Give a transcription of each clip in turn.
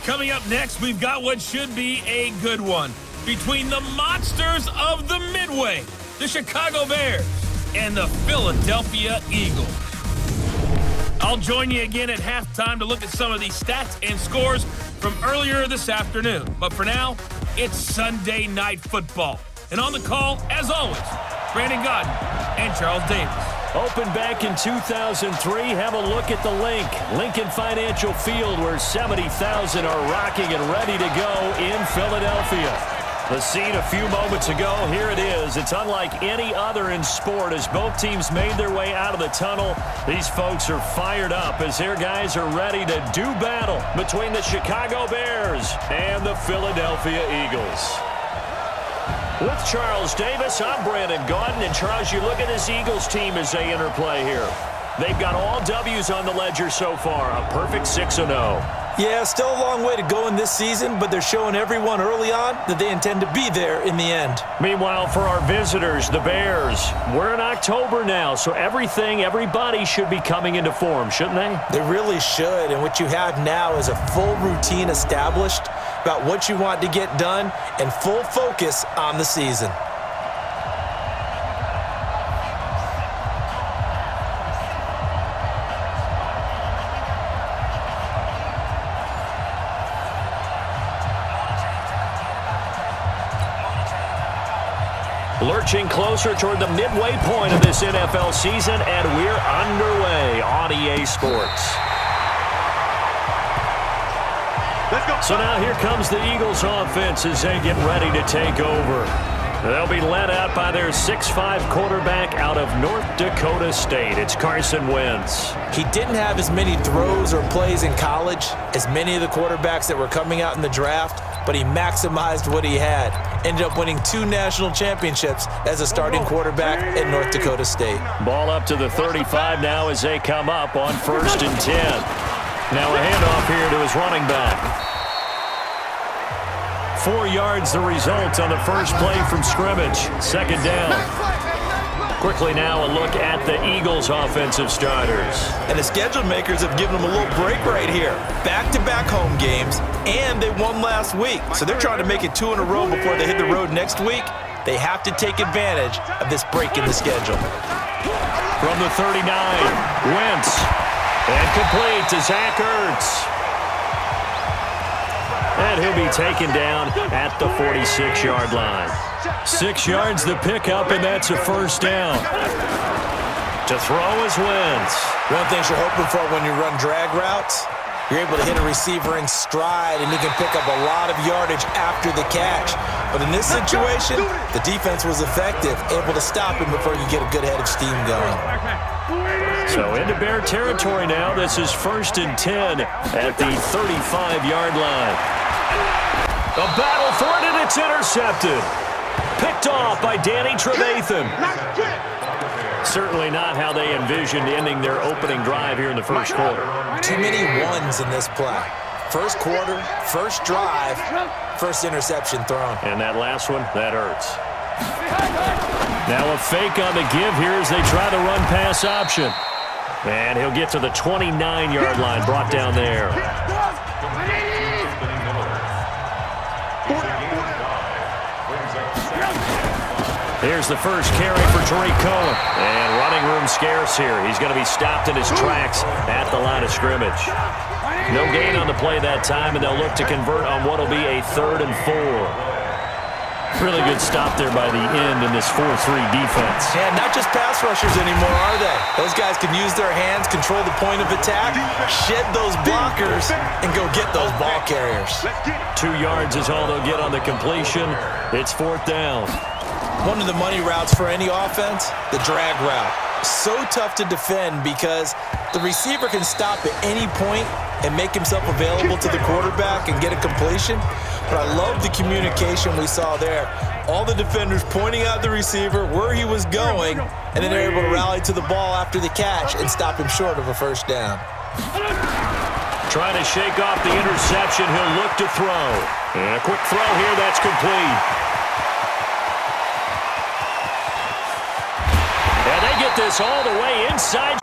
Coming up next, we've got what should be a good one between the monsters of the Midway, the Chicago Bears, and the Philadelphia Eagles. I'll join you again at halftime to look at some of these stats and scores from earlier this afternoon. But for now, it's Sunday Night Football. And on the call, as always, Brandon Godden and Charles Davis. Opened back in 2003. Have a look at the Lincoln Financial Field, where 70,000 are rocking and ready to go in Philadelphia. The scene a few moments ago, here it is. It's unlike any other in sport as both teams made their way out of the tunnel. These folks are fired up as their guys are ready to do battle between the Chicago Bears and the Philadelphia Eagles. With Charles Davis, I'm Brandon Godden. And Charles, you look at this Eagles team as they interplay here. They've got all W's on the ledger so far, a perfect 6-0. Yeah, still a long way to go in this season, but they're showing everyone early on that they intend to be there in the end. Meanwhile, for our visitors, the Bears, we're in October now, so everybody should be coming into form, shouldn't they? They really should, and what you have now is a full routine established about what you want to get done and full focus on the season. Lurching closer toward the midway point of this NFL season, and we're underway on EA Sports. Let's go. So now here comes the Eagles offense as they get ready to take over. They'll be led out by their 6'5" quarterback out of North Dakota State. It's Carson Wentz. He didn't have as many throws or plays in college as many of the quarterbacks that were coming out in the draft, but he maximized what he had. Ended up winning 2 national championships as a starting quarterback at North Dakota State. Ball up to the 35 now as they come up on 1st and 10. Now a handoff here to his running back. 4 yards the result on the first play from scrimmage. 2nd down. Quickly now a look at the Eagles' offensive starters. And the schedule makers have given them a little break right here. Back-to-back home games, and they won last week. So they're trying to make it 2 in a row before they hit the road next week. They have to take advantage of this break in the schedule. From the 39, Wentz. And complete to Zach Ertz. And he'll be taken down at the 46-yard line. 6 yards the pickup, and that's a 1st down. To throw is Wentz. One thing you're hoping for when you run drag routes, you're able to hit a receiver in stride, and he can pick up a lot of yardage after the catch. But in this situation, the defense was effective, able to stop him before you get a good head of steam going. So into Bear territory now. This is 1st and 10 at the 35-yard line. A battle for it, and it's intercepted. Picked off by Danny Trevathan. Certainly not how they envisioned ending their opening drive here in the first quarter. Too many ones in this play. First quarter, first drive, first interception thrown. And that last one, that hurts. Now a fake on the give here as they try the run-pass option. And he'll get to the 29-yard line, brought down there. Here's the first carry for Tariq Cohen. And running room scarce here. He's going to be stopped in his tracks at the line of scrimmage. No gain on the play that time, and they'll look to convert on what will be a 3rd and 4. Really good stop there by the end in this 4-3 defense. Yeah, not just pass rushers anymore, are they? Those guys can use their hands, control the point of attack, shed those blockers, and go get those ball carriers. 2 yards is all they'll get on the completion. It's 4th down. One of the money routes for any offense, the drag route. So tough to defend because the receiver can stop at any point and make himself available to the quarterback and get a completion. But I love the communication we saw there. All the defenders pointing out the receiver, where he was going, and then they're able to rally to the ball after the catch and stop him short of a 1st down. Trying to shake off the interception. He'll look to throw. And a quick throw here. That's complete. And they get this all the way inside.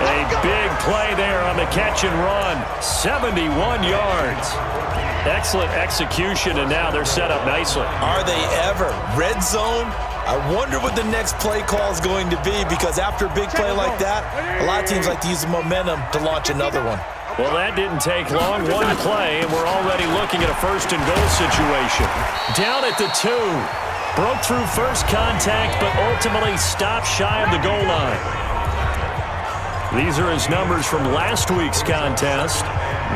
A big play there on the catch and run. 71 yards. Excellent execution, and now they're set up nicely. Are they ever? Red zone? I wonder what the next play call is going to be, because after a big play like that, a lot of teams like to use the momentum to launch another one. Well, that didn't take long. One play, and we're already looking at a first-and-goal situation. Down at the 2. Broke through first contact, but ultimately stopped shy of the goal line. These are his numbers from last week's contest.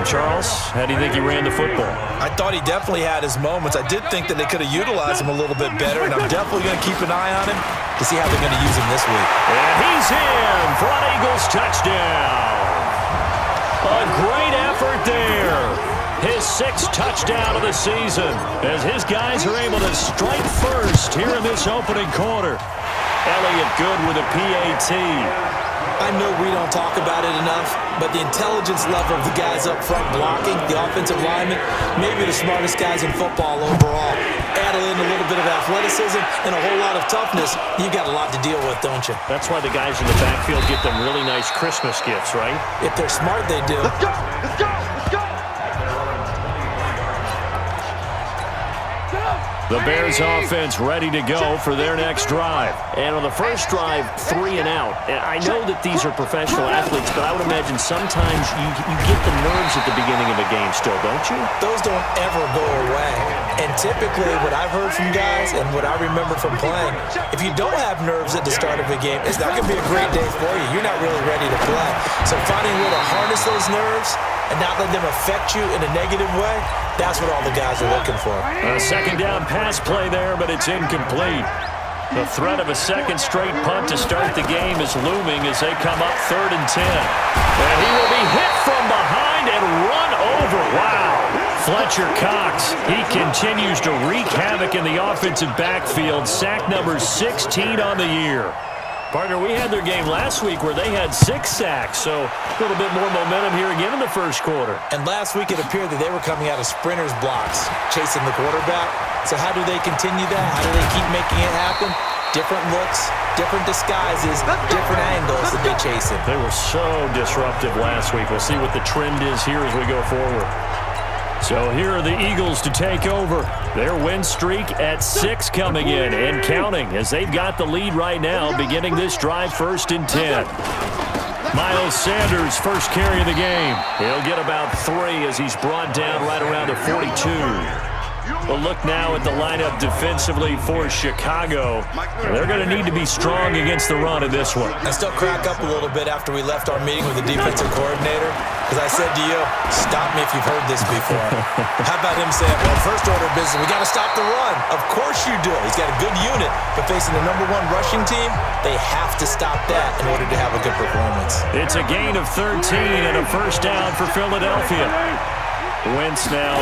Charles, how do you think he ran the football? I thought he definitely had his moments. I did think that they could have utilized him a little bit better, and I'm definitely going to keep an eye on him to see how they're going to use him this week. And he's in for an Eagles touchdown. A great effort there. His 6th touchdown of the season as his guys are able to strike first here in this opening quarter. Elliott Good with a PAT. I know we don't talk about it enough, but the intelligence level of the guys up front blocking, the offensive linemen, maybe the smartest guys in football overall. Add in a little bit of athleticism and a whole lot of toughness, you've got a lot to deal with, don't you? That's why the guys in the backfield get them really nice Christmas gifts, right? If they're smart, they do. Let's go! Let's go! Let's go! The Bears offense ready to go for their next drive. And on the first drive, 3 and out. I know that these are professional athletes, but I would imagine sometimes you get the nerves at the beginning of a game still, don't you? Those don't ever go away. And typically what I've heard from guys and what I remember from playing, if you don't have nerves at the start of a game, it's not going to be a great day for you. You're not really ready to play. So finding a way to harness those nerves and not let them affect you in a negative way, that's what all the guys are looking for. A second down pass play there, but it's incomplete. The threat of a second straight punt to start the game is looming as they come up 3rd and 10. And he will be hit from behind and run over. Wow. Fletcher Cox, he continues to wreak havoc in the offensive backfield. Sack number 16 on the year. Partner, we had their game last week where they had 6 sacks, so a little bit more momentum here again in the first quarter. And last week it appeared that they were coming out of sprinters blocks, chasing the quarterback. So how do they continue that? How do they keep making it happen? Different looks, different disguises, different angles that they chase it. They were so disruptive last week. We'll see what the trend is here as we go forward. So here are the Eagles to take over. Their win streak at 6 coming in and counting as they've got the lead right now, beginning this drive 1st and 10. Miles Sanders, first carry of the game. He'll get about 3 as he's brought down right around the 42. We'll look now at the lineup defensively for Chicago. They're going to need to be strong against the run in this one. I still crack up a little bit after we left our meeting with the defensive coordinator, because I said to you, stop me if you've heard this before. How about him saying, well, first order of business, we got to stop the run. Of course you do. He's got a good unit, but facing the #1 rushing team, they have to stop that in order to have a good performance. It's a gain of 13 and a first down for Philadelphia. Wentz now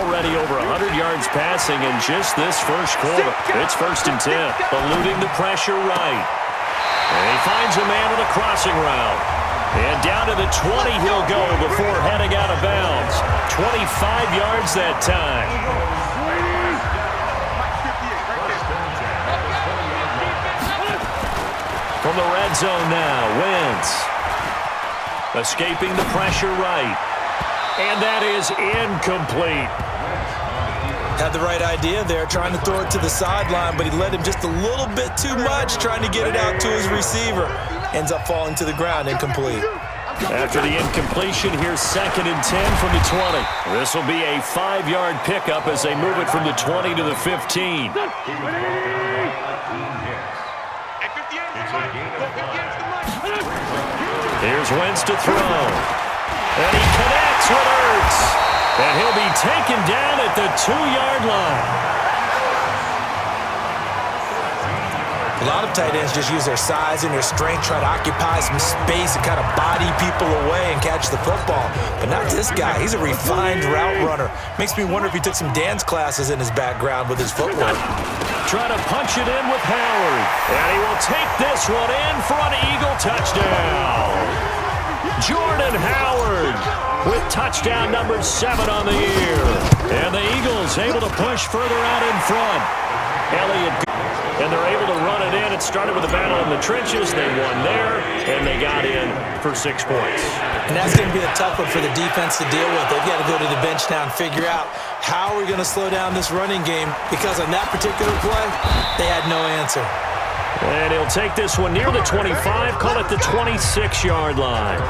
already over 100 yards passing in just this first quarter. It's 1st and 10, eluding the pressure right. And he finds a man on the crossing route. And down to the 20 he'll go before heading out of bounds. 25 yards that time. From the red zone now, Wentz. Escaping the pressure right. And that is incomplete. Had the right idea there, trying to throw it to the sideline, but he led him just a little bit too much, trying to get it out to his receiver. Ends up falling to the ground, incomplete. After the incompletion, here's 2nd and 10 from the 20. This will be a 5-yard pickup as they move it from the 20 to the 15. Here's Wentz to throw. And he connects with Ertz. And he'll be taken down at the 2-yard line. A lot of tight ends just use their size and their strength, try to occupy some space and kind of body people away and catch the football. But not this guy. He's a refined route runner. Makes me wonder if he took some dance classes in his background with his footwork. Trying to punch it in with Howard. And he will take this one in for an Eagle touchdown. Jordan Howard with touchdown number 7 on the year. And the Eagles is able to push further out in front. Elliott, and they're able to run it in. It started with a battle in the trenches. They won there, and they got in for 6 points. And that's going to be a tough one for the defense to deal with. They've got to go to the bench now and figure out how are we going to slow down this running game, because on that particular play, they had no answer. And he'll take this one near the 25, call it the 26-yard line.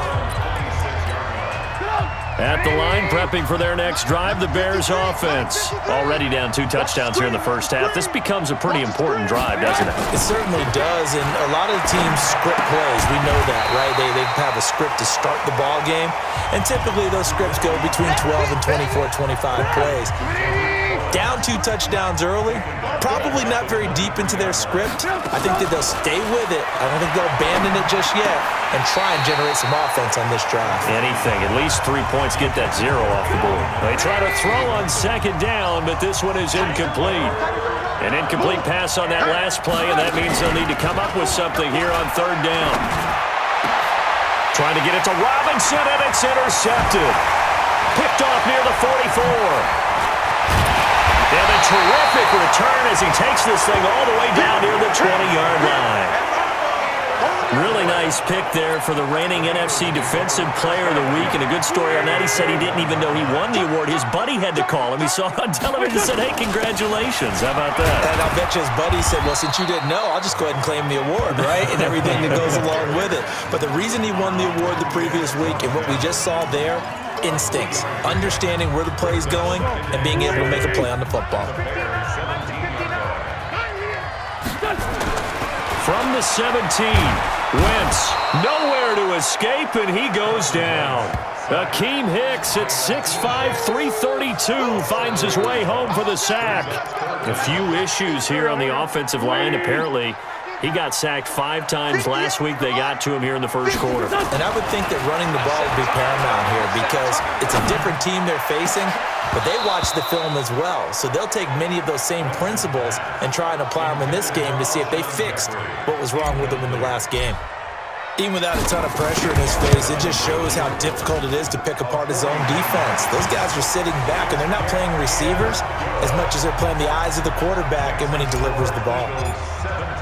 At the line, prepping for their next drive, the Bears offense. Already down 2 touchdowns here in the first half. This becomes a pretty important drive, doesn't it? It certainly does, and a lot of the teams script plays. We know that, right? They have a script to start the ball game, and typically those scripts go between 12 and 24, 25 plays. Down 2 touchdowns early, probably not very deep into their script. I think that they'll stay with it. I don't think they'll abandon it just yet and try and generate some offense on this drive. Anything, at least 3 points, get that 0 off the board. They try to throw on second down, but this one is incomplete. An incomplete pass on that last play, and that means they'll need to come up with something here on third down. Trying to get it to Robinson, and it's intercepted. Picked off near the 44. And a terrific return as he takes this thing all the way down near the 20-yard line. Really nice pick there for the reigning NFC Defensive Player of the Week. And a good story on that, he said he didn't even know he won the award. His buddy had to call him. He saw it on television and said, hey, congratulations. How about that? And I'll bet you his buddy said, well, since you didn't know, I'll just go ahead and claim the award, right? And everything that goes along with it. But the reason he won the award the previous week and what we just saw there, instincts, understanding where the play is going, and being able to make a play on the football. From the 17, Wentz, nowhere to escape, and he goes down. Akeem Hicks at 6'5", 332 finds his way home for the sack. A few issues here on the offensive line, apparently. He got sacked 5 times last week. They got to him here in the first quarter. And I would think that running the ball would be paramount here because it's a different team they're facing, but they watch the film as well. So they'll take many of those same principles and try and apply them in this game to see if they fixed what was wrong with them in the last game. Even without a ton of pressure in his face, it just shows how difficult it is to pick apart his own defense. Those guys are sitting back, and they're not playing receivers as much as they're playing the eyes of the quarterback and when he delivers the ball.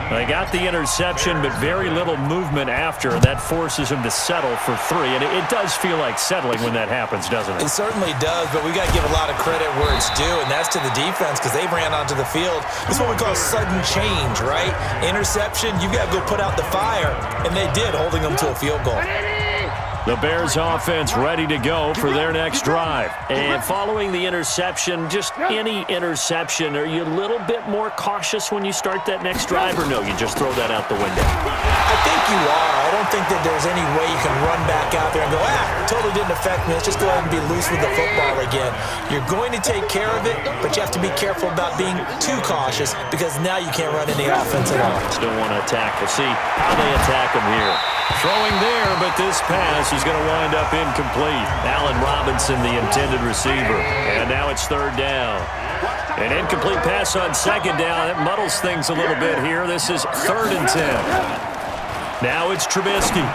They got the interception, but very little movement after. That forces him to settle for 3. And it does feel like settling when that happens, doesn't it? It certainly does, but we got to give a lot of credit where it's due, and that's to the defense because they ran onto the field. This is what we call sudden change, right? Interception, you got to go put out the fire, and they did, holding them to a field goal. The Bears offense ready to go for their next drive. And following the interception, just any interception, are you a little bit more cautious when you start that next drive, or no, you just throw that out the window? I think you are. I don't think that there's any way you can run back out there and go, totally didn't affect me. Let's just go ahead and be loose with the football again. You're going to take care of it, but you have to be careful about being too cautious because now you can't run any offense at all. Still want to attack. We'll see how they attack him here. Throwing there, but this pass is going to wind up incomplete. Allen Robinson, the intended receiver. And now it's third down. An incomplete pass on second down. That muddles things a little bit here. This is 3rd and 10. Now it's Trubisky.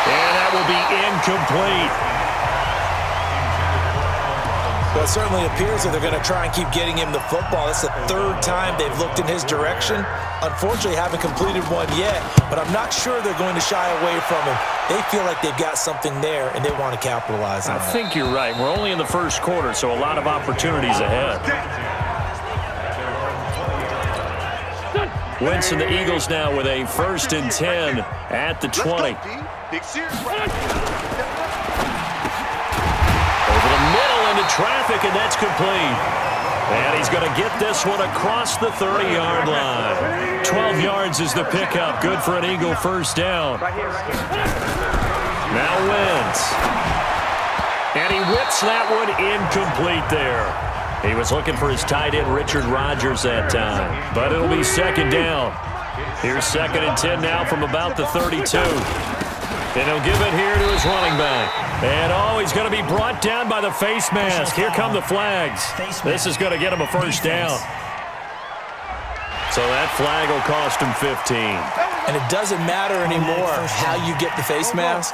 And that will be incomplete. Well, it certainly appears that they're going to try and keep getting him the football. That's the 3rd time they've looked in his direction. Unfortunately, haven't completed one yet, but I'm not sure they're going to shy away from him. They feel like they've got something there, and they want to capitalize on it. I think you're right. We're only in the first quarter, so a lot of opportunities ahead. Wentz and the Eagles now with a 1st and 10 at the 20. Over the middle into traffic, and that's complete. And he's going to get this one across the 30-yard line. 12 yards is the pickup. Good for an Eagle first down. Now Wentz. And he whips that one incomplete there. He was looking for his tight end, Richard Rodgers, that time. But it'll be 2nd down. Here's 2nd and 10 now from about the 32. And he'll give it here to his running back. And, he's going to be brought down by the face mask. Here come the flags. This is going to get him a first down. So that flag will cost him 15. And it doesn't matter anymore how you get the face mask.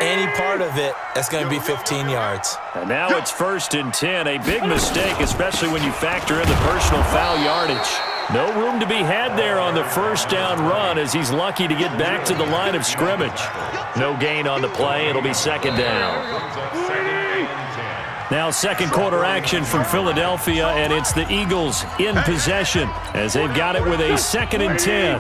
any part of it, that's going to be 15 yards. And now it's 1st and 10. A big mistake, especially when you factor in the personal foul yardage. No room to be had there on the first down run as he's lucky to get back to the line of scrimmage. No gain on the play. It'll be 2nd down. Now second quarter action from Philadelphia, and it's the Eagles in possession as they've got it with a 2nd and 10.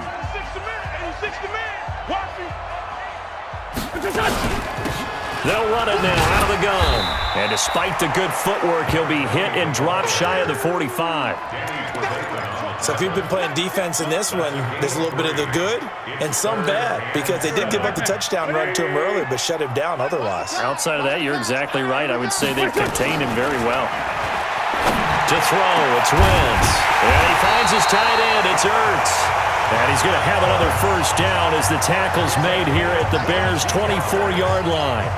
They'll run it now out of the gun. And despite the good footwork, he'll be hit and dropped shy of the 45. So if you've been playing defense in this one, there's a little bit of the good and some bad because they did give up the touchdown run to him earlier but shut him down otherwise. Outside of that, you're exactly right. I would say they've contained him very well. To throw, it's Wentz. And he finds his tight end. It's Ertz. And he's going to have another first down as the tackle's made here at the Bears' 24-yard line.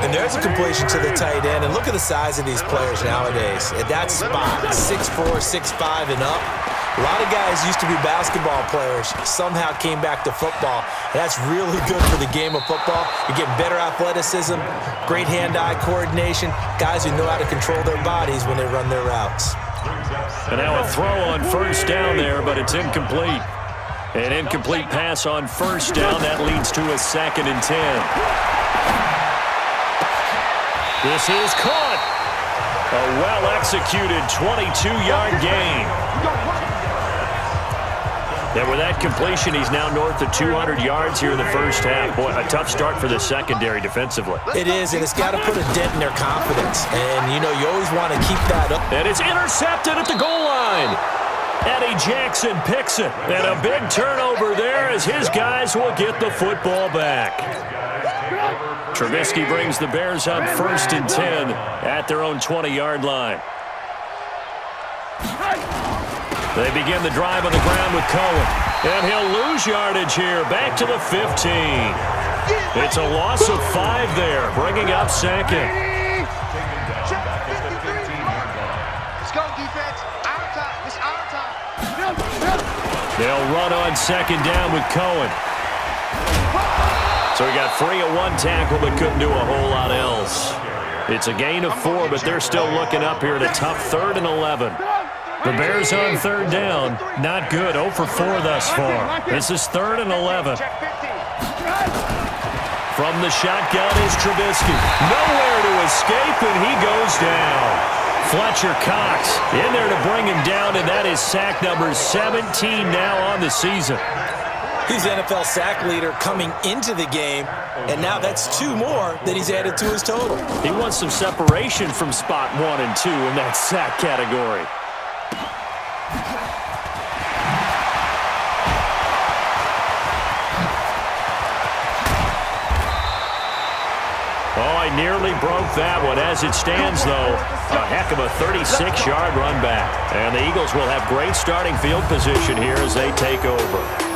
And there's a completion to the tight end. And look at the size of these players nowadays. At that spot, 6'4", 6'5", and up. A lot of guys used to be basketball players, somehow came back to football. And that's really good for the game of football. You're getting better athleticism, great hand-eye coordination, guys who know how to control their bodies when they run their routes. And now a throw on first down there, but it's incomplete. An incomplete pass on first down. That leads to a 2nd and 10. This is caught. A well-executed 22-yard gain. And with that completion, he's now north of 200 yards here in the first half. Boy, a tough start for the secondary defensively. It is, and it's got to put a dent in their confidence. And, you know, you always want to keep that up. And it's intercepted at the goal line. Eddie Jackson picks it. And a big turnover there as his guys will get the football back. Trubisky brings the Bears up 1st and 10 at their own 20-yard line. They begin the drive on the ground with Cohen. And he'll lose yardage here. Back to the 15. It's a loss of 5 there, bringing up 2nd. Let's go, defense. Our time. It's our time. They'll run on 2nd down with Cohen. So he got free of 1 tackle but couldn't do a whole lot else. It's a gain of 4, but they're still looking up here at a tough 3rd and 11. The Bears on 3rd down. Not good. 0 for 4 thus far. This is 3rd and 11. From the shotgun is Trubisky. Nowhere to escape, and he goes down. Fletcher Cox in there to bring him down, and that is sack number 17 now on the season. He's the NFL sack leader coming into the game, and now that's 2 more that he's added to his total. He wants some separation from spot 1 and 2 in that sack category. Oh, I nearly broke that one. As it stands, though, a heck of a 36-yard run back. And the Eagles will have great starting field position here as they take over.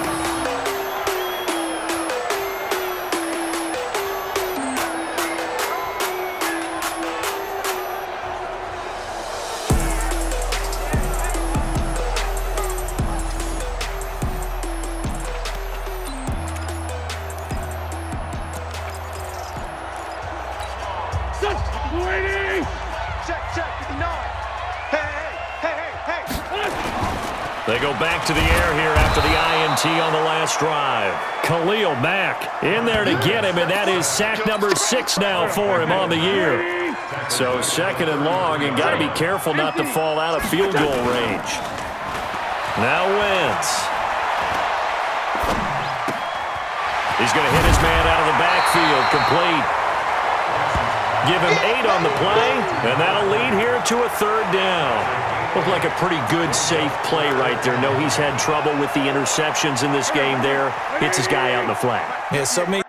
They go back to the air here after the INT on the last drive. Khalil Mack in there to get him, and that is sack number 6 now for him on the year. So 2nd and long, and got to be careful not to fall out of field goal range. Now Wentz. He's going to hit his man out of the backfield, complete. Give him 8 on the play, and that'll lead here to a 3rd down. Looked like a pretty good, safe play right there. No, he's had trouble with the interceptions in this game there. Hits his guy out in the flat. Yeah, so many.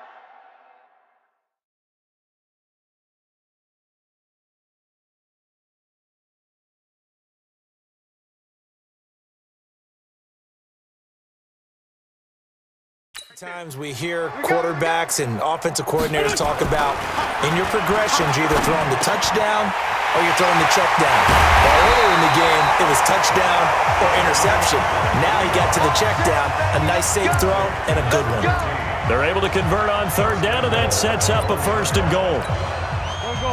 Times we hear quarterbacks and offensive coordinators talk about in your progressions, you're either throwing the touchdown or you're throwing the check down. Well, earlier in the game, it was touchdown or interception. Now he got to the check down, a nice safe throw, and a good one. They're able to convert on third down, and that sets up a first and goal. Go.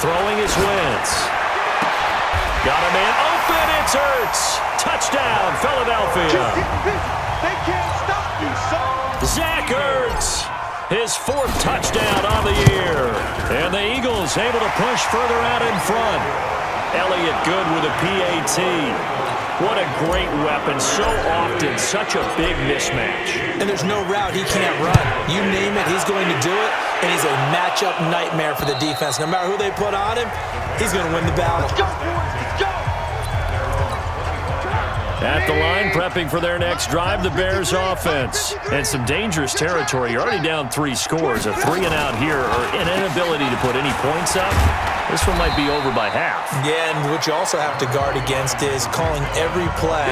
Throwing his Wentz. Got a man open. It's Ertz. Touchdown, Philadelphia. They can't stop you, son. Zach Ertz, his 4th touchdown on the year. And the Eagles able to push further out in front. Elliott good with a PAT. What a great weapon. So often, such a big mismatch. And there's no route he can't run. You name it, he's going to do it. And he's a matchup nightmare for the defense. No matter who they put on him, he's going to win the battle. Let's go, boys. Let's go. At the line, prepping for their next drive, the Bears offense. And some dangerous territory. You're already down 3 scores. A 3-and-out here, or an inability to put any points up. This one might be over by half. Yeah, and what you also have to guard against is calling every play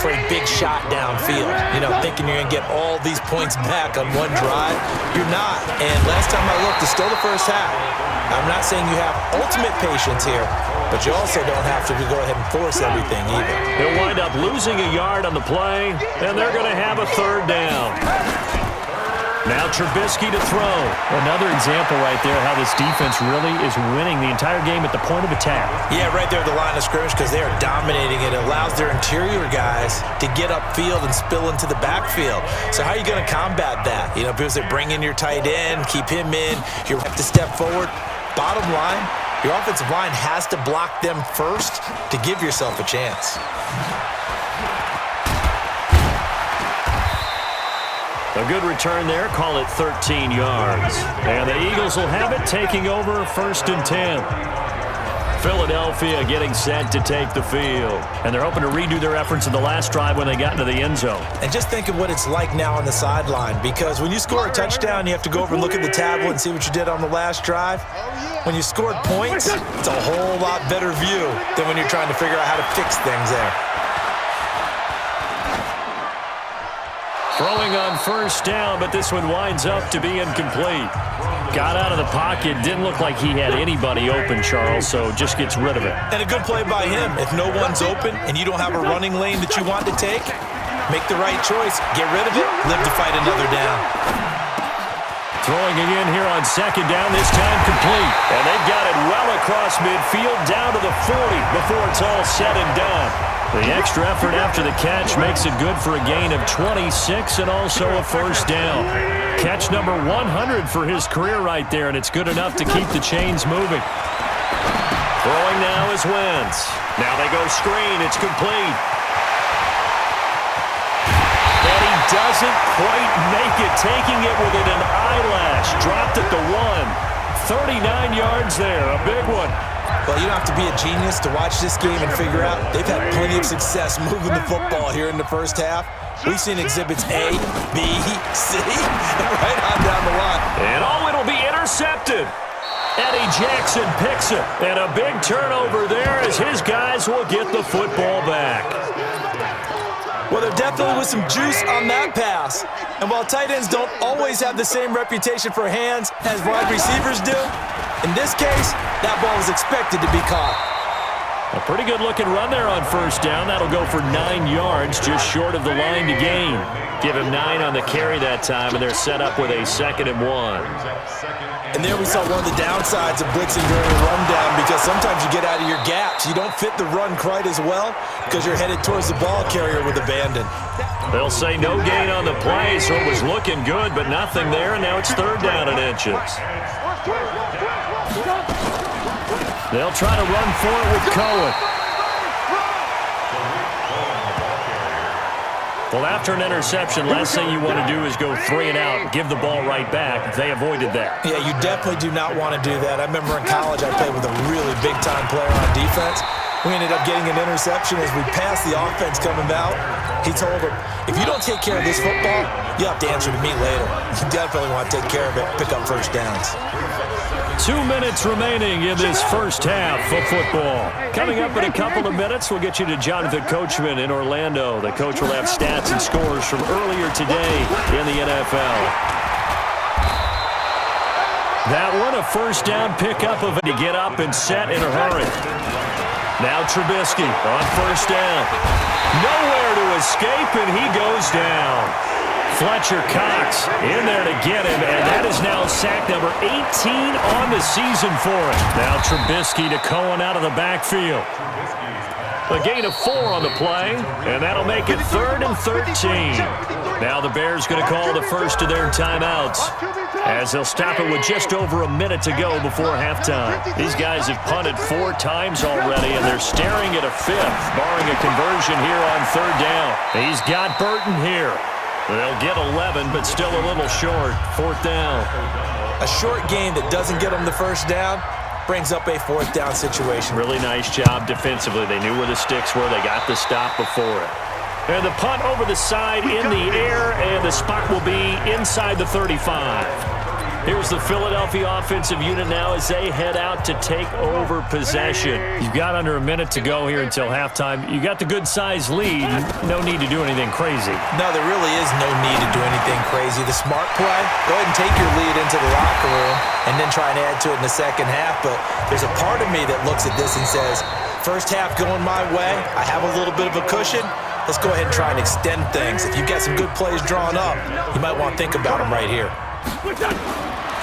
for a big shot downfield. You know, thinking you're going to get all these points back on one drive. You're not. And last time I looked, it's still the first half. I'm not saying you have ultimate patience here, but you also don't have to go ahead and force everything either. They'll wind up losing a yard on the play, and they're going to have a 3rd down. Now Trubisky to throw. Another example right there how this defense really is winning the entire game at the point of attack. Yeah, right there at the line of scrimmage because they are dominating it. It allows their interior guys to get upfield and spill into the backfield. So how are you going to combat that? You know, because they bring in your tight end, keep him in, you have to step forward. Bottom line, your offensive line has to block them first to give yourself a chance. A good return there. Call it 13 yards. And the Eagles will have it, taking over 1st and 10. Philadelphia getting set to take the field. And they're hoping to redo their efforts in the last drive when they got into the end zone. And just think of what it's like now on the sideline, because when you score a touchdown, you have to go over and look at the tablet and see what you did on the last drive. When you scored points, it's a whole lot better view than when you're trying to figure out how to fix things there. Throwing on 1st down, but this one winds up to be incomplete. Got out of the pocket. Didn't look like he had anybody open, Charles, so just gets rid of it. And a good play by him. If no one's open and you don't have a running lane that you want to take, make the right choice. Get rid of it. Live to fight another down. Throwing again here on 2nd down, this time complete. And they've got it well across midfield, down to the 40 before it's all said and done. The extra effort after the catch makes it good for a gain of 26 and also a 1st down. Catch number 100 for his career right there, and it's good enough to keep the chains moving. Throwing now is Wentz. Now they go screen. It's complete. And he doesn't quite make it, taking it within an eyelash. Dropped at the 1. 39 yards there, a big one. Well, you don't have to be a genius to watch this game and figure out they've had plenty of success moving the football here in the first half. We've seen exhibits A, B, C, and right on down the line. And it'll be intercepted. Eddie Jackson picks it. And a big turnover there as his guys will get the football back. Well, there definitely was some juice on that pass. And while tight ends don't always have the same reputation for hands as wide receivers do, in this case, that ball was expected to be caught. A pretty good-looking run there on 1st down. That'll go for 9 yards, just short of the line to gain. Give him 9 on the carry that time, and they're set up with a 2nd and 1. And there we saw one of the downsides of blitzing during a rundown, because sometimes you get out of your gaps. You don't fit the run quite as well because you're headed towards the ball carrier with abandon. They'll say no gain on the play, so it was looking good, but nothing there, and now it's 3rd down and inches. They'll try to run for it with Cohen. Well, after an interception, last thing you want to do is go 3 and out, give the ball right back. They avoided that. Yeah, you definitely do not want to do that. I remember in college I played with a really big-time player on defense. We ended up getting an interception as we passed the offense coming out. He told him, if you don't take care of this football, you have to answer to me later. You definitely want to take care of it, pick up 1st downs. 2 minutes remaining in this first half of football. Coming up in a couple of minutes, we'll get you to Jonathan Coachman in Orlando. The coach will have stats and scores from earlier today in the NFL. That one, a 1st down pickup of it to get up and set in a hurry. Now Trubisky on first down. Nowhere to escape, and he goes down. Fletcher Cox in there to get him, and that is now sack number 18 on the season for him. Now Trubisky to Cohen out of the backfield. A gain of 4 on the play, and that'll make it 3rd and 13. Now the Bears going to call the first of their timeouts, as they'll stop it with just over a minute to go before halftime. These guys have punted 4 times already, and they're staring at a 5th, barring a conversion here on 3rd down. He's got Burton here. They'll get 11, but still a little short. 4th down. A short game that doesn't get them the first down brings up a 4th down situation. Really nice job defensively. They knew where the sticks were. They got the stop before it. And the punt over the side in the air, and the spot will be inside the 35. Here's the Philadelphia offensive unit now as they head out to take over possession. You've got under a minute to go here until halftime. You got the good-sized lead. No need to do anything crazy. No, there really is no need to do anything crazy. The smart play, go ahead and take your lead into the locker room and then try and add to it in the second half. But there's a part of me that looks at this and says, first half going my way, I have a little bit of a cushion. Let's go ahead and try and extend things. If you've got some good plays drawn up, you might want to think about them right here.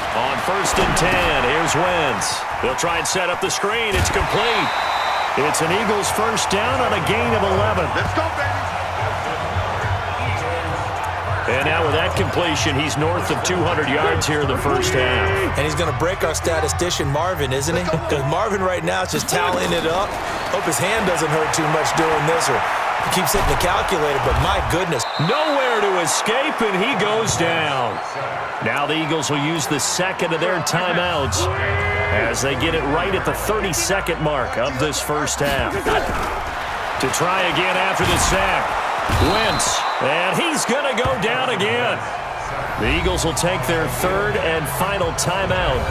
On 1st and 10, here's Wentz. They'll try and set up the screen. It's complete. It's an Eagles first down on a gain of 11. Let's go, baby. And now with that completion, he's north of 200 yards here in the first half. And he's going to break our statistician Marvin, isn't he? Because Marvin right now is just tallying it up. Hope his hand doesn't hurt too much doing this, or he keeps hitting the calculator, but my goodness. Nowhere to escape, and he goes down. Now the Eagles will use the second of their timeouts as they get it right at the 30-second mark of this first half. To try again after the sack. Wentz, and he's going to go down again. The Eagles will take their 3rd and final timeout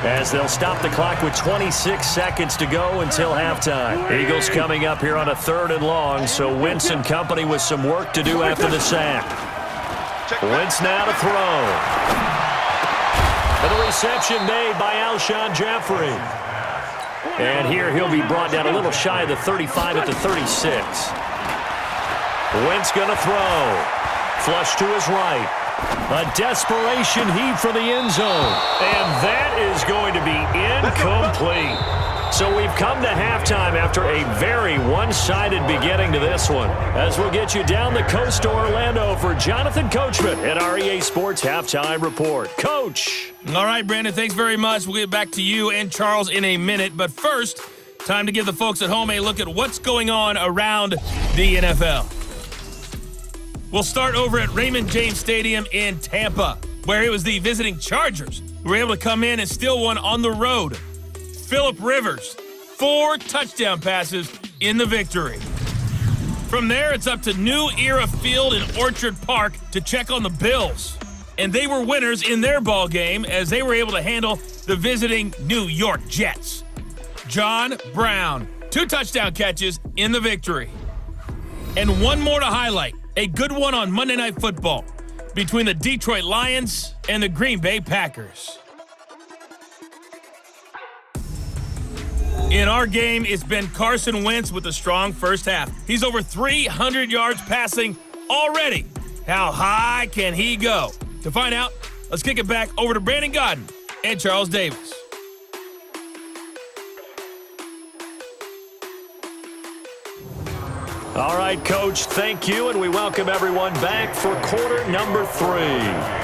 as they'll stop the clock with 26 seconds to go until halftime. Eagles coming up here on a 3rd and long, so Wentz and company with some work to do after the sack. Wentz now to throw. And the reception made by Alshon Jeffrey. And here he'll be brought down a little shy of the 35 at the 36. Wentz going to throw. Flush to his right. A desperation heave for the end zone. And that is going to be incomplete. So we've come to halftime after a very one-sided beginning to this one. As we'll get you down the coast to Orlando for Jonathan Coachman at our EA Sports Halftime Report. Coach. All right, Brandon, thanks very much. We'll get back to you and Charles in a minute. But first, time to give the folks at home a look at what's going on around the NFL. We'll start over at Raymond James Stadium in Tampa, where it was the visiting Chargers who were able to come in and steal one on the road. Phillip Rivers, 4 touchdown passes in the victory. From there, it's up to New Era Field in Orchard Park to check on the Bills. And they were winners in their ball game as they were able to handle the visiting New York Jets. John Brown, 2 touchdown catches in the victory. And one more to highlight, a good one on Monday Night Football between the Detroit Lions and the Green Bay Packers. In our game, it's been Carson Wentz with a strong first half. He's over 300 yards passing already. How high can he go? To find out, let's kick it back over to Brandon Godden and Charles Davis. All right, Coach, thank you, and we welcome everyone back for quarter number 3.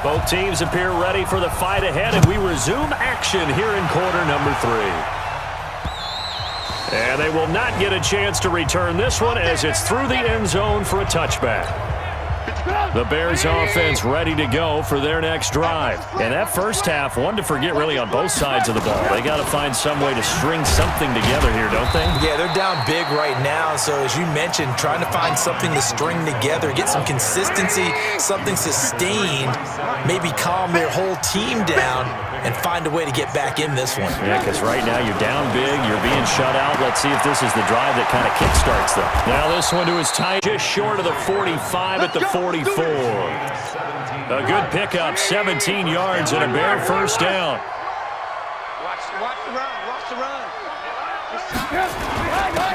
Both teams appear ready for the fight ahead, and we resume action here in quarter number 3. And they will not get a chance to return this one as it's through the end zone for a touchback. The Bears offense ready to go for their next drive. And that first half, one to forget really on both sides of the ball. They got to find some way to string something together here, don't they? Yeah, they're down big right now. So as you mentioned, trying to find something to string together, get some consistency, something sustained, maybe calm their whole team down and find a way to get back in this one. Yeah, because right now you're down big, you're being shut out. Let's see if this is the drive that kind of kickstarts them. Now this one to his tight, just short of the 45 at the 44. A good pickup, 17 yards and a Bear first down.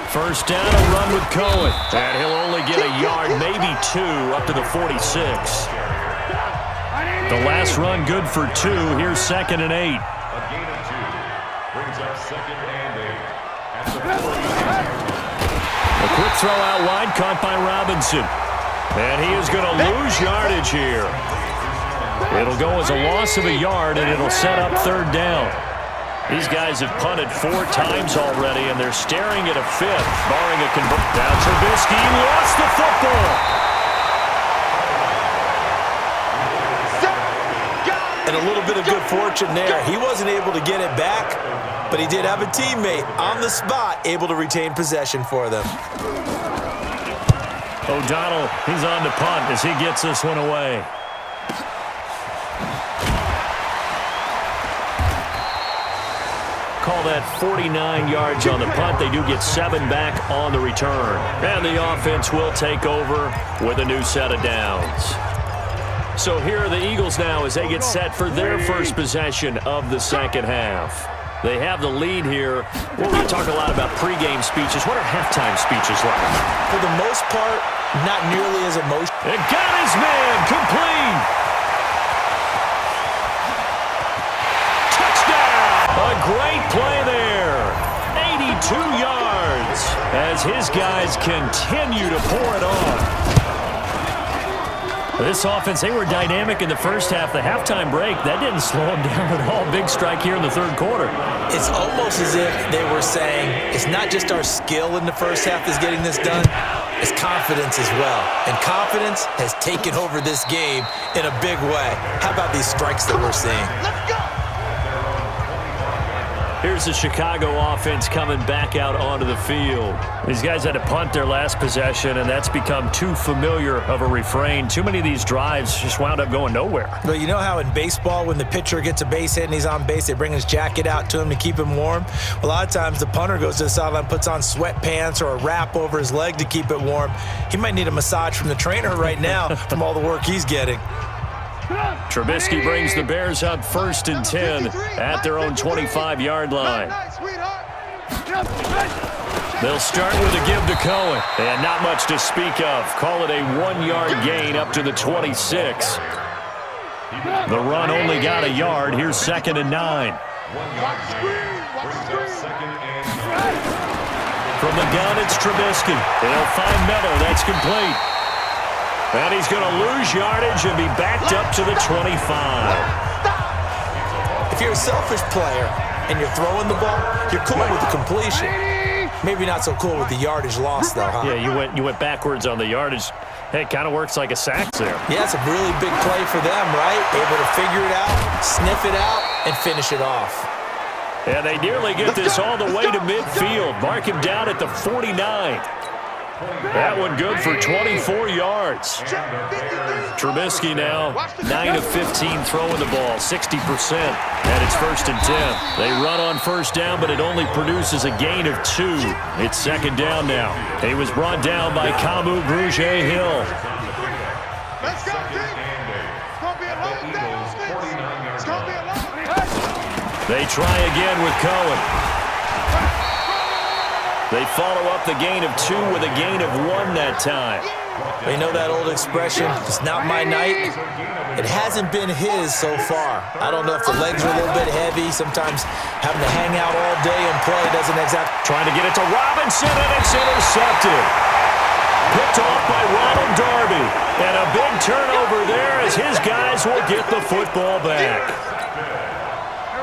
First down, a run with Cohen. And he'll only get a yard, maybe 2, up to the 46. The last run good for 2. Here's 2nd and 8. A gain of 2 brings up 2nd and 8. At the 40. A quick throw out wide, caught by Robinson. And he is going to lose yardage here. It'll go as a loss of a yard, and it'll set up 3rd down. These guys have punted 4 times already, and they're staring at a 5th, barring a convert. Now Trubisky lost the football. And a little bit of good fortune there. He wasn't able to get it back, but he did have a teammate on the spot able to retain possession for them. O'Donnell, he's on to punt as he gets this one away. Call that 49 yards on the punt. They do get 7 back on the return. And the offense will take over with a new set of downs. So here are the Eagles now as they get set for their first possession of the second half. They have the lead here. We're going to talk a lot about pregame speeches. What are halftime speeches like? For the most part, not nearly as emotional. It got his man complete. A great play there. 82 yards as his guys continue to pour it on. This offense, they were dynamic in the first half. The halftime break, that didn't slow them down at all. Big strike here in the 3rd quarter. It's almost as if they were saying, it's not just our skill in the first half that's getting this done, it's confidence as well. And confidence has taken over this game in a big way. How about these strikes that we're seeing? Let's go! Here's the Chicago offense coming back out onto the field. These guys had to punt their last possession, and that's become too familiar of a refrain. Too many of these drives just wound up going nowhere. Well, you know how in baseball, when the pitcher gets a base hit and he's on base, they bring his jacket out to him to keep him warm? Well, a lot of times the punter goes to the sideline, puts on sweatpants or a wrap over his leg to keep it warm. He might need a massage from the trainer right now from all the work he's getting. Trubisky brings the Bears up 1st and 10 at their own 25-yard line. They'll start with a give to Cohen, and not much to speak of. Call it a 1-yard gain up to the 26. The run only got a yard. Here's 2nd and 9. From the gun, it's Trubisky. They'll find Miller. That's complete. And he's going to lose yardage and be backed up to the 25. If you're a selfish player and you're throwing the ball, you're cool with the completion. Maybe not so cool with the yardage loss, though, huh? Yeah, you went backwards on the yardage. Hey, it kind of works like a sack there. Yeah, it's a really big play for them, right? Able to figure it out, sniff it out, and finish it off. And they nearly get this all the way to midfield. Mark him down at the 49. That one good for 24 yards. Trubisky now 9 of 15 throwing the ball, 60%. And it's 1st and 10. They run on 1st down, but it only produces a gain of 2. It's 2nd down now. He was brought down by Kamu Grugier-Hill. Let's go, team! It's going to be a long day on offense. It's going to be a long day. They try again with Cohen. They follow up the gain of 2 with a gain of 1 that time. You know that old expression, it's not my night? It hasn't been his so far. I don't know if the legs are a little bit heavy. Sometimes having to hang out all day and play doesn't exactly... Trying to get it to Robinson, and it's intercepted. Picked off by Ronald Darby. And a big turnover there as his guys will get the football back.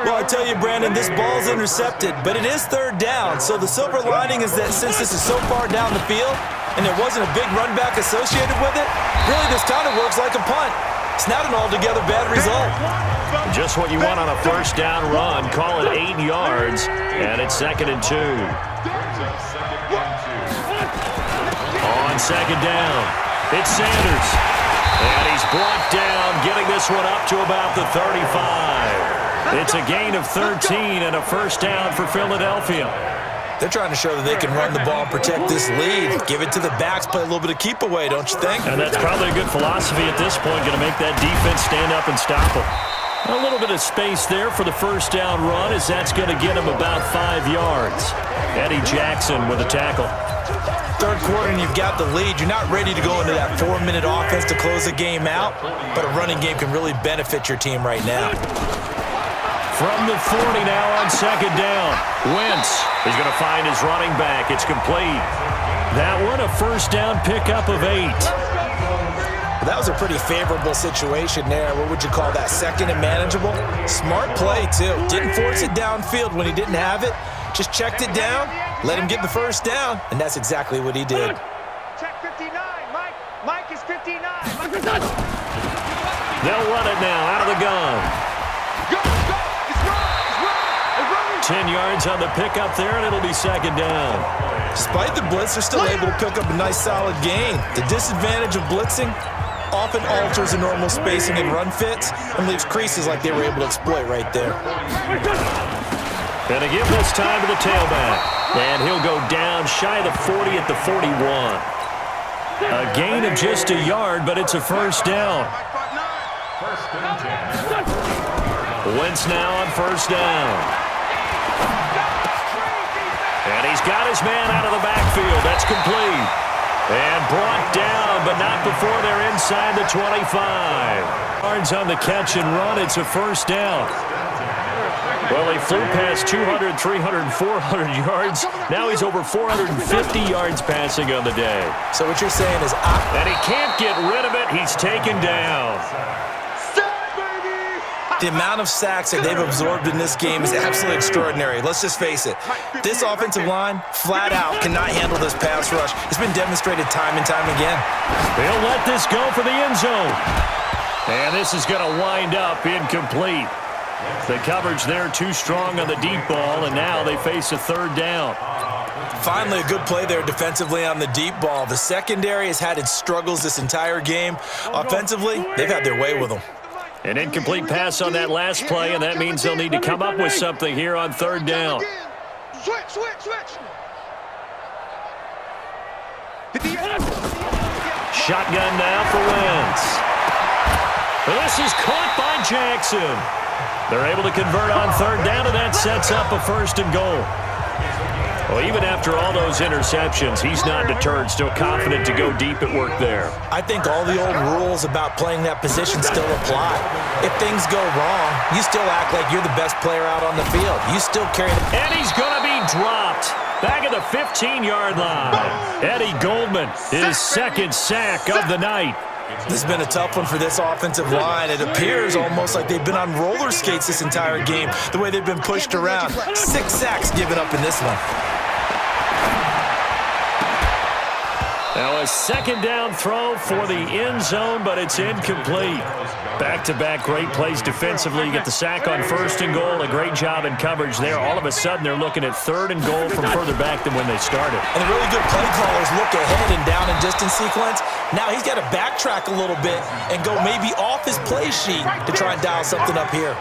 Well, I tell you, Brandon, this ball's intercepted, but it is 3rd down. So the silver lining is that since this is so far down the field and there wasn't a big run back associated with it, really this kind of works like a punt. It's not an altogether bad result. Just what you want on a 1st down run. Call it 8 yards, and it's 2nd and 2. On 2nd down, it's Sanders. And he's blocked down, getting this one up to about the 35. It's a gain of 13 and a 1st down for Philadelphia. They're trying to show that they can run the ball and protect this lead. Give it to the backs, play a little bit of keep away, don't you think? And that's probably a good philosophy at this point, going to make that defense stand up and stop them. A little bit of space there for the first down run, as that's going to get him about 5 yards. Eddie Jackson with a tackle. Third quarter and you've got the lead. You're not ready to go into that 4-minute offense to close the game out, but a running game can really benefit your team right now. From the 40 now on second down. Wentz is going to find his running back. It's complete. That one a first down pickup of 8. That was a pretty favorable situation there. What would you call that? Second and manageable? Smart play, too. Didn't force it downfield when he didn't have it. Just checked it down, let him get the first down, and that's exactly what he did. Check 59, Mike. Mike is 59. They'll run it now out of the gun. Go, go. It's running. 10 yards on the pickup there, and it'll be second down. Despite the blitz, they're still able to pick up a nice solid gain. The disadvantage of blitzing often alters the normal spacing and run fits and leaves creases like they were able to exploit right there. Going to give this time to the tailback. And he'll go down shy of the 40 at the 41. A gain of just a yard, but it's a first down. Wentz now on first down. And he's got his man out of the backfield. That's complete. And brought down, but not before they're inside the 25. Yards on the catch and run. It's a first down. Well, he flew past 200, 300, 400 yards. Now he's over 450 yards passing on the day. So what you're saying is... And he can't get rid of it. He's taken down. The amount of sacks that they've absorbed in this game is absolutely extraordinary. Let's just face it. This offensive line, flat out, cannot handle this pass rush. It's been demonstrated time and time again. They'll let this go for the end zone. And this is going to wind up incomplete. The coverage there too strong on the deep ball, and now they face a third down. Finally, a good play there defensively on the deep ball. The secondary has had its struggles this entire game. Offensively, they've had their way with them. An incomplete pass on that last play, and that means they'll need to come up with something here on third down. Switch. Shotgun now for Wentz. This is caught by Jackson. They're able to convert on third down, and that sets up a first and goal. Well, even after all those interceptions, he's not deterred, still confident to go deep at work there. I think all the old rules about playing that position still apply. If things go wrong, you still act like you're the best player out on the field. You still carry the... And he's going to be dropped back at the 15-yard line. Eddie Goldman, his second sack of the night. This has been a tough one for this offensive line. It appears almost like they've been on roller skates this entire game, the way they've been pushed around. 6 sacks given up in this one. Now a second down throw for the end zone, but it's incomplete. Back-to-back great plays defensively. You get the sack on first and goal. A great job in coverage there. All of a sudden, they're looking at third and goal from further back than when they started. And the really good play callers look ahead and down and distance sequence. Now he's got to backtrack a little bit and go maybe off his play sheet to try and dial something up here.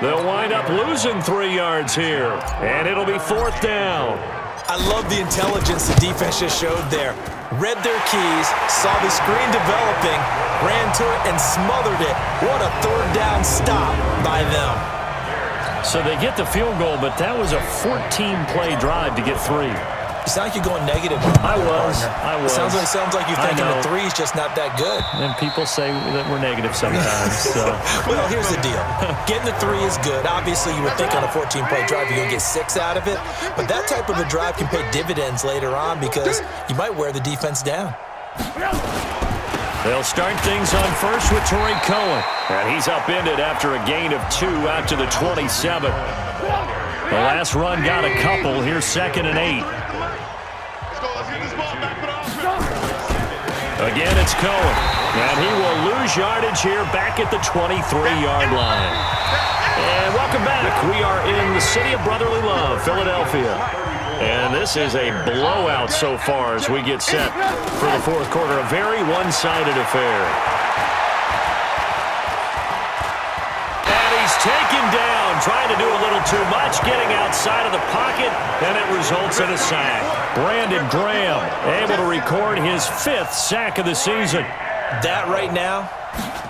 They'll wind up losing 3 yards here, and it'll be fourth down. I love the intelligence the defense just showed there. Read their keys, saw the screen developing, ran to it, and smothered it. What a third down stop by them. So they get the field goal, but that was a 14-play drive to get 3. You sound like you're going negative. I was. Sounds like you're thinking the 3's just not that good. And people say that we're negative sometimes. So. Well, here's the deal. Getting the 3 is good. Obviously, you would think on a 14-play drive you're going to get 6 out of it. But that type of a drive can pay dividends later on because you might wear the defense down. They'll start things on first with Torrey Cohen. And he's upended after a gain of 2 out to the 27. The last run got a couple. Here's second and 8. Again, it's Cohen. And he will lose yardage here back at the 23-yard line. And welcome back. We are in the city of brotherly love, Philadelphia. And this is a blowout so far as we get set for the fourth quarter. A very one-sided affair. And he's taken down, trying to do a little too much, getting outside of the pocket, and it results in a sack. Brandon Graham able to record his 5th sack of the season. That right now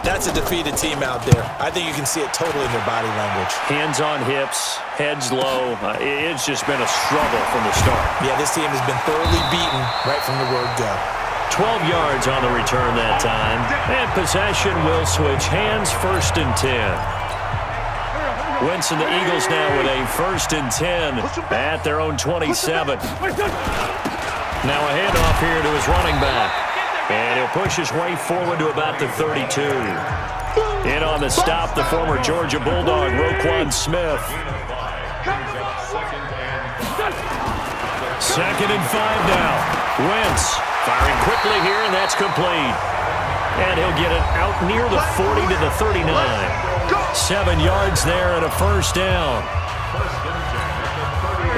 That's a defeated team out there. I think you can see it totally in their body language. Hands on hips, heads low. It's just been a struggle from the start. Yeah, this team has been thoroughly beaten right from the word go. 12 yards on the return that time. And possession will switch hands, 1st and 10. Wentz and the Eagles now with a 1st and 10 at their own 27. Now a handoff here to his running back. And he'll push his way forward to about the 32. In on the stop, the former Georgia Bulldog, Roquan Smith. 2nd and 5 now. Wentz firing quickly here, and that's complete. And he'll get it out near the 40 to the 39. 7 yards there and a 1st down.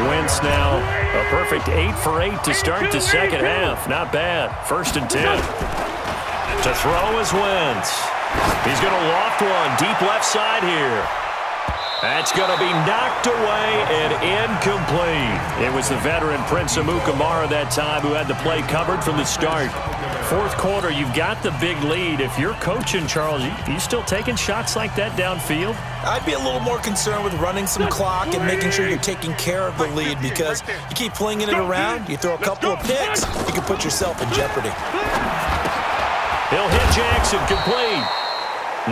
Wentz now a perfect 8 for 8 to start the second half. Not bad. 1st and 10. To throw is Wentz. He's going to loft one deep left side here. That's going to be knocked away and incomplete. It was the veteran Prince Amukamara that time who had the play covered from the start. 4th quarter, you've got the big lead. If you're coaching, Charles, you still taking shots like that downfield? I'd be a little more concerned with running some clock and making sure you're taking care of the lead, because you keep flinging it around, you throw a couple of picks, you can put yourself in jeopardy. He'll hit Jackson, complete.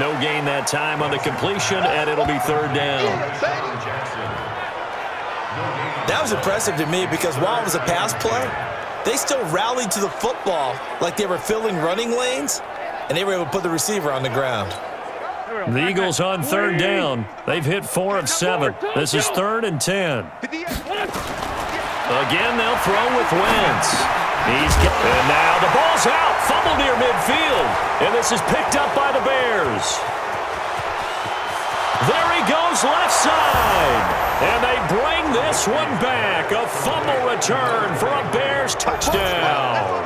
No gain that time on the completion, and it'll be 3rd down. That was impressive to me, because while it was a pass play, they still rallied to the football like they were filling running lanes, and they were able to put the receiver on the ground. The Eagles on 3rd down. They've hit 4 of 7. This is 3rd and 10. Again, they'll throw with Wentz. And now the ball's out. Fumble near midfield. And this is picked up by the Bears. There he goes left side. And they bring this one back. A fumble return for a Bears touchdown.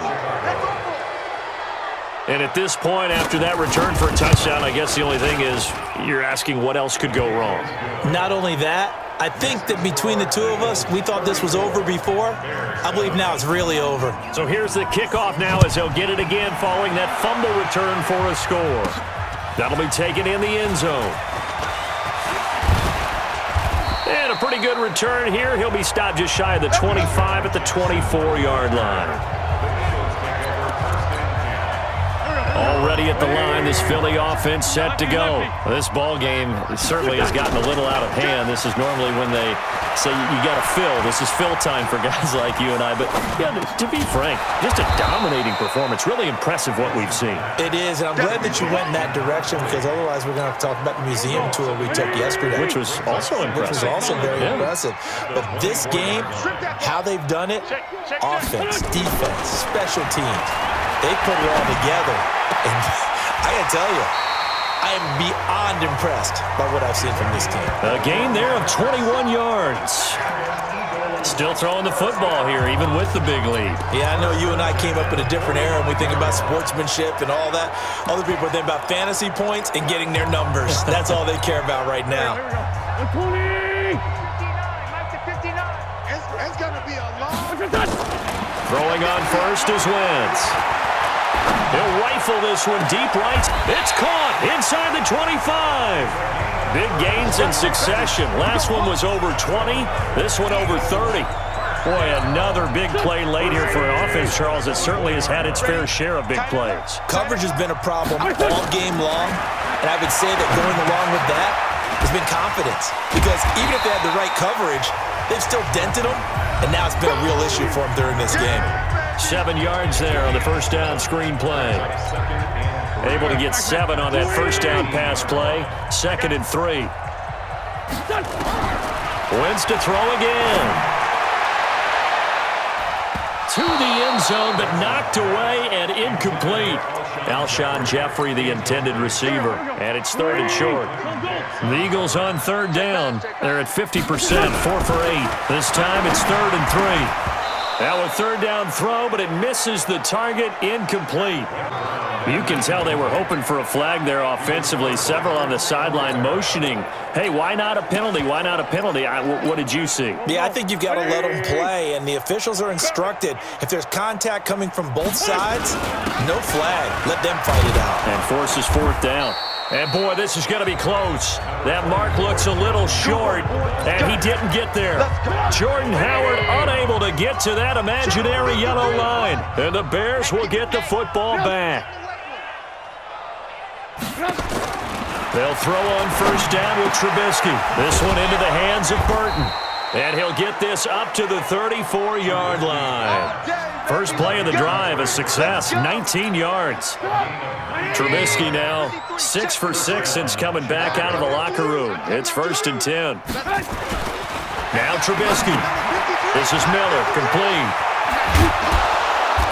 And at this point, after that return for a touchdown, I guess the only thing is you're asking what else could go wrong. Not only that, I think that between the two of us, we thought this was over before. I believe now it's really over. So here's the kickoff now as they'll get it again following that fumble return for a score. That'll be taken in the end zone. And a pretty good return here. He'll be stopped just shy of the 25 at the 24-yard line. Already at the line, this Philly offense set to go. This ball game certainly has gotten a little out of hand. This is normally when they say you got to fill. This is fill time for guys like you and I. But yeah, to be frank, just a dominating performance. Really impressive what we've seen. It is, and I'm glad that you went in that direction, because otherwise we're going to have to talk about the museum tour we took yesterday. Which was also impressive. Which was also very impressive. But this game, how they've done it, offense, defense, special teams, they put it all together. And I got to tell you, I am beyond impressed by what I've seen from this team. A gain there of 21 yards. Still throwing the football here, even with the big lead. Yeah, I know you and I came up in a different era, and we think about sportsmanship and all that. Other people are thinking about fantasy points and getting their numbers. That's all they care about right now. 59. It's going to be a long... Throwing on first is Wentz. He'll rifle this one deep right. It's caught inside the 25. Big gains in succession. Last one was over 20. This one over 30. Boy, another big play late here for an offense, Charles, that certainly has had its fair share of big plays. Coverage has been a problem all game long, and I would say that going along with that has been confidence. Because even if they had the right coverage, they've still dented them, and now it's been a real issue for them during this game. 7 yards there on the first down screen play. Able to get 7 on that first down pass play. 2nd and 3. Wentz to throw again. To the end zone, but knocked away and incomplete. Alshon Jeffrey, the intended receiver, and it's 3rd and short. The Eagles on 3rd down. They're at 50%, 4 for 8. This time it's 3rd and 3. Now a 3rd down throw, but it misses the target, incomplete. You can tell they were hoping for a flag there offensively. Several on the sideline motioning, hey, why not a penalty? Why not a penalty? What did you see? Yeah, I think you've got to let them play, and the officials are instructed, if there's contact coming from both sides, No flag. Let them fight it out. And forces fourth down. And, boy, this is going to be close. That mark looks a little short, and he didn't get there. Jordan Howard unable to get to that imaginary yellow line. And the Bears will get the football back. They'll throw on first down with Trubisky. This one into the hands of Burton. And he'll get this up to the 34-yard line. First play of the drive, a success, 19 yards. Trubisky now 6 for 6 since coming back out of the locker room. It's 1st and 10. Now Trubisky. This is Miller, complete.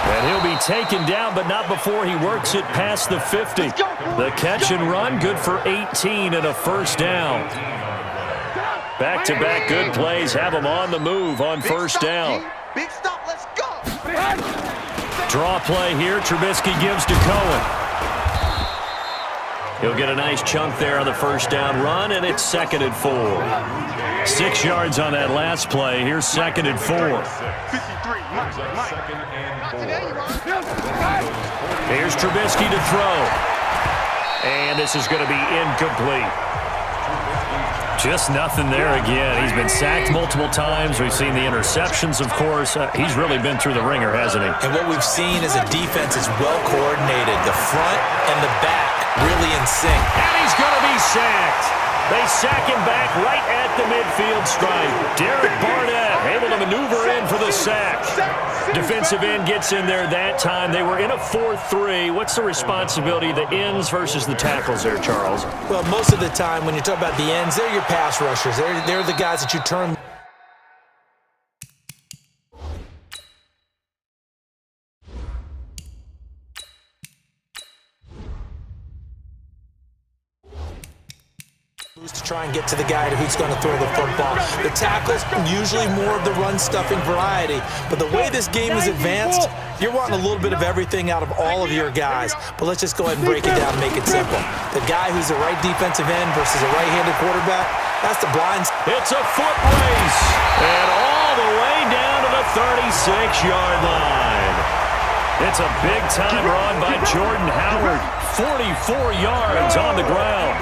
And he'll be taken down, but not before he works it past the 50. The catch and run, good for 18 and a first down. Back-to-back good plays have him on the move on first down. Big stop, let's go. Draw play here, Trubisky gives to Cohen. He'll get a nice chunk there on the first down run, and it's 2nd and 4. 6 yards on that last play. Here's 2nd and 4. Here's Trubisky to throw. And this is going to be incomplete. Just nothing there again. He's been sacked multiple times. We've seen the interceptions, of course. He's really been through the ringer, hasn't he? And what we've seen is a defense is well coordinated. The front and the back really in sync. And he's going to be sacked. They sack him back right at the midfield stripe. Derek Barnett able to maneuver in for the sack. Defensive end gets in there that time. They were in a 4-3. What's the responsibility of the ends versus the tackles there, Charles? Well, most of the time when you talk about the ends, they're your pass rushers. They're the guys that you turn. To try and get to the guy who's going to throw the football. The tackles, usually more of the run-stuffing variety. But the way this game is advanced, you're wanting a little bit of everything out of all of your guys. But let's just go ahead and break it down and make it simple. The guy who's the right defensive end versus a right-handed quarterback, that's the blind. It's a foot race. And all the way down to the 36-yard line. It's a big-time run by Jordan Howard. 44 yards on the ground.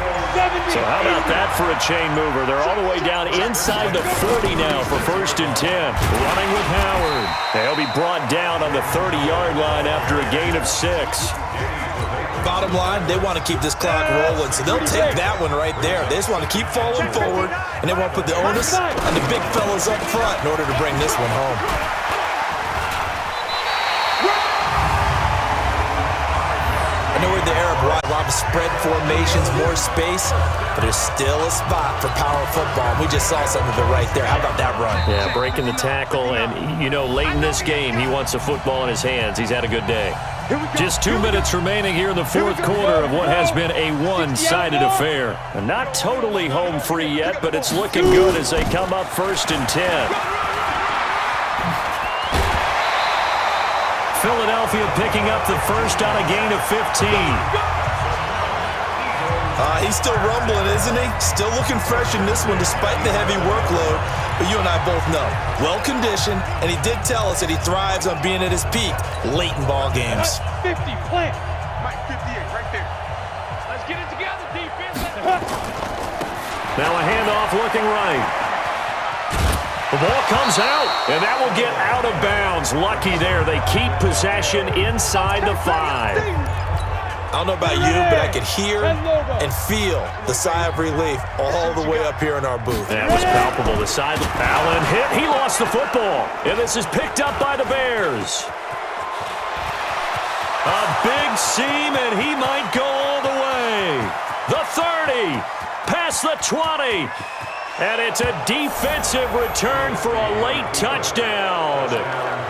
So how about that for a chain mover? They're all the way down inside the 40 now for 1st and 10. Running with Howard. They'll be brought down on the 30-yard line after a gain of 6. Bottom line, they want to keep this clock rolling, so they'll take that one right there. They just want to keep falling forward, and they want to put the onus on the big fellas up front in order to bring this one home. I know we're in the era of a lot of spread formations, more space, but there's still a spot for power football. We just saw something of it right there. How about that run? Yeah, breaking the tackle, and, you know, late in this game, he wants the football in his hands. He's had a good day. Just 2 minutes remaining here in the fourth quarter of what has been a one-sided affair. And not totally home free yet, but it's looking good as they come up 1st and 10. Philadelphia picking up the first on a gain of 15. He's still rumbling, isn't he? Still looking fresh in this one despite the heavy workload. But you and I both know, well-conditioned, and he did tell us that he thrives on being at his peak late in ball games. 50, plant. Mike 58, right there. Let's get it together, defense. Now a handoff looking right. The ball comes out, and that will get out of bounds. Lucky there. They keep possession inside the 5. I don't know about you, but I could hear and feel the sigh of relief all the way up here in our booth. That was palpable. The side. Allen hit. He lost the football. And this is picked up by the Bears. A big seam, and he might go all the way. The 30. Past the 20. And it's a defensive return for a late touchdown.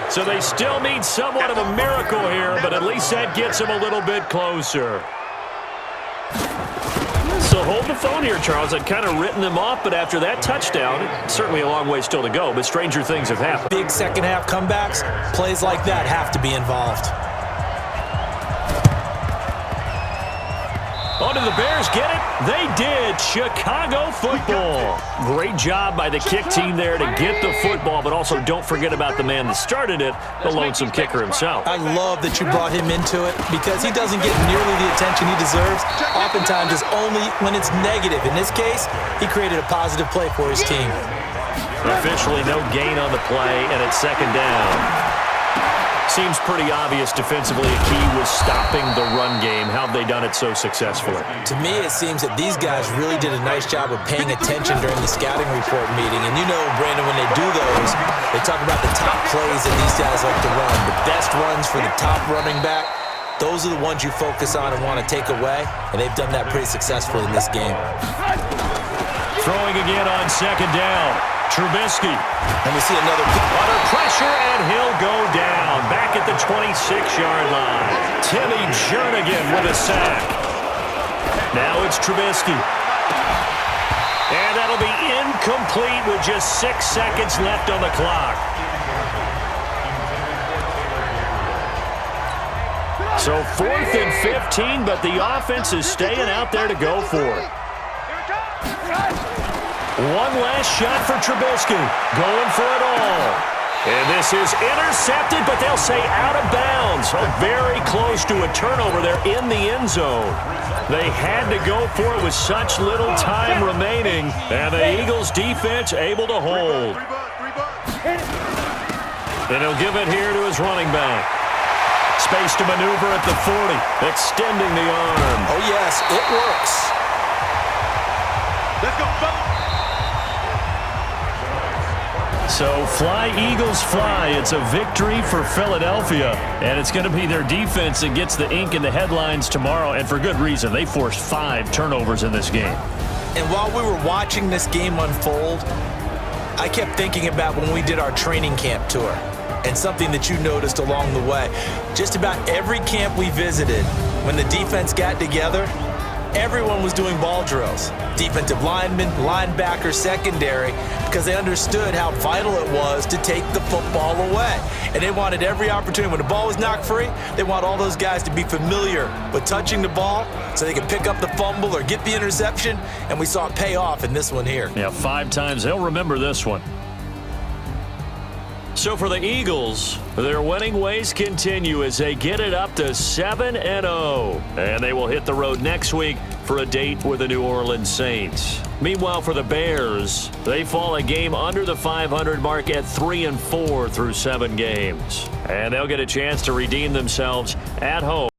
So they still need somewhat of a miracle here, but at least that gets them a little bit closer. So hold the phone here, Charles. I'd kind of written them off, but after that touchdown, certainly a long way still to go, but stranger things have happened. Big second-half comebacks, plays like that have to be involved. Oh, did the Bears get it? They did. Chicago football. Great job by the kick team there to get the football, but also don't forget about the man that started it, the lonesome kicker himself. I love that you brought him into it because he doesn't get nearly the attention he deserves. Oftentimes it's only when it's negative. In this case, he created a positive play for his team. Officially no gain on the play, and it's second down. Seems pretty obvious defensively a key was stopping the run game. How have they done it so successfully? To me, it seems that these guys really did a nice job of paying attention during the scouting report meeting. And you know, Brandon, when they do those, they talk about the top plays that these guys like to run. The best runs for the top running back, those are the ones you focus on and want to take away. And they've done that pretty successfully in this game. Throwing again on second down. Trubisky. And we see another under pressure, and he'll go down. Back at the 26-yard line. Timmy Jernigan with a sack. Now it's Trubisky. And that'll be incomplete with just 6 seconds left on the clock. So 4th and 15, but the offense is staying out there to go for it. One last shot for Trubisky. Going for it all. And this is intercepted, but they'll say out of bounds. So very close to a turnover there in the end zone. They had to go for it with such little time remaining. And the Eagles defense able to hold. And he'll give it here to his running back. Space to maneuver at the 40. Extending the arm. Oh, yes, it works. Let's go, fellas. So fly, Eagles, fly. It's a victory for Philadelphia, and it's going to be their defense that gets the ink in the headlines tomorrow, and for good reason. They forced 5 turnovers in this game. And while we were watching this game unfold, I kept thinking about when we did our training camp tour and something that you noticed along the way. Just about every camp we visited, when the defense got together, everyone was doing ball drills. Defensive linemen, linebackers, secondary, because they understood how vital it was to take the football away. And they wanted every opportunity. When the ball was knocked free, they want all those guys to be familiar with touching the ball so they can pick up the fumble or get the interception. And we saw it pay off in this one here. Yeah, 5 times. They'll remember this one. So for the Eagles, their winning ways continue as they get it up to 7-0. And they will hit the road next week for a date with the New Orleans Saints. Meanwhile, for the Bears, they fall a game under the 500 mark at 3-4 through 7 games. And they'll get a chance to redeem themselves at home.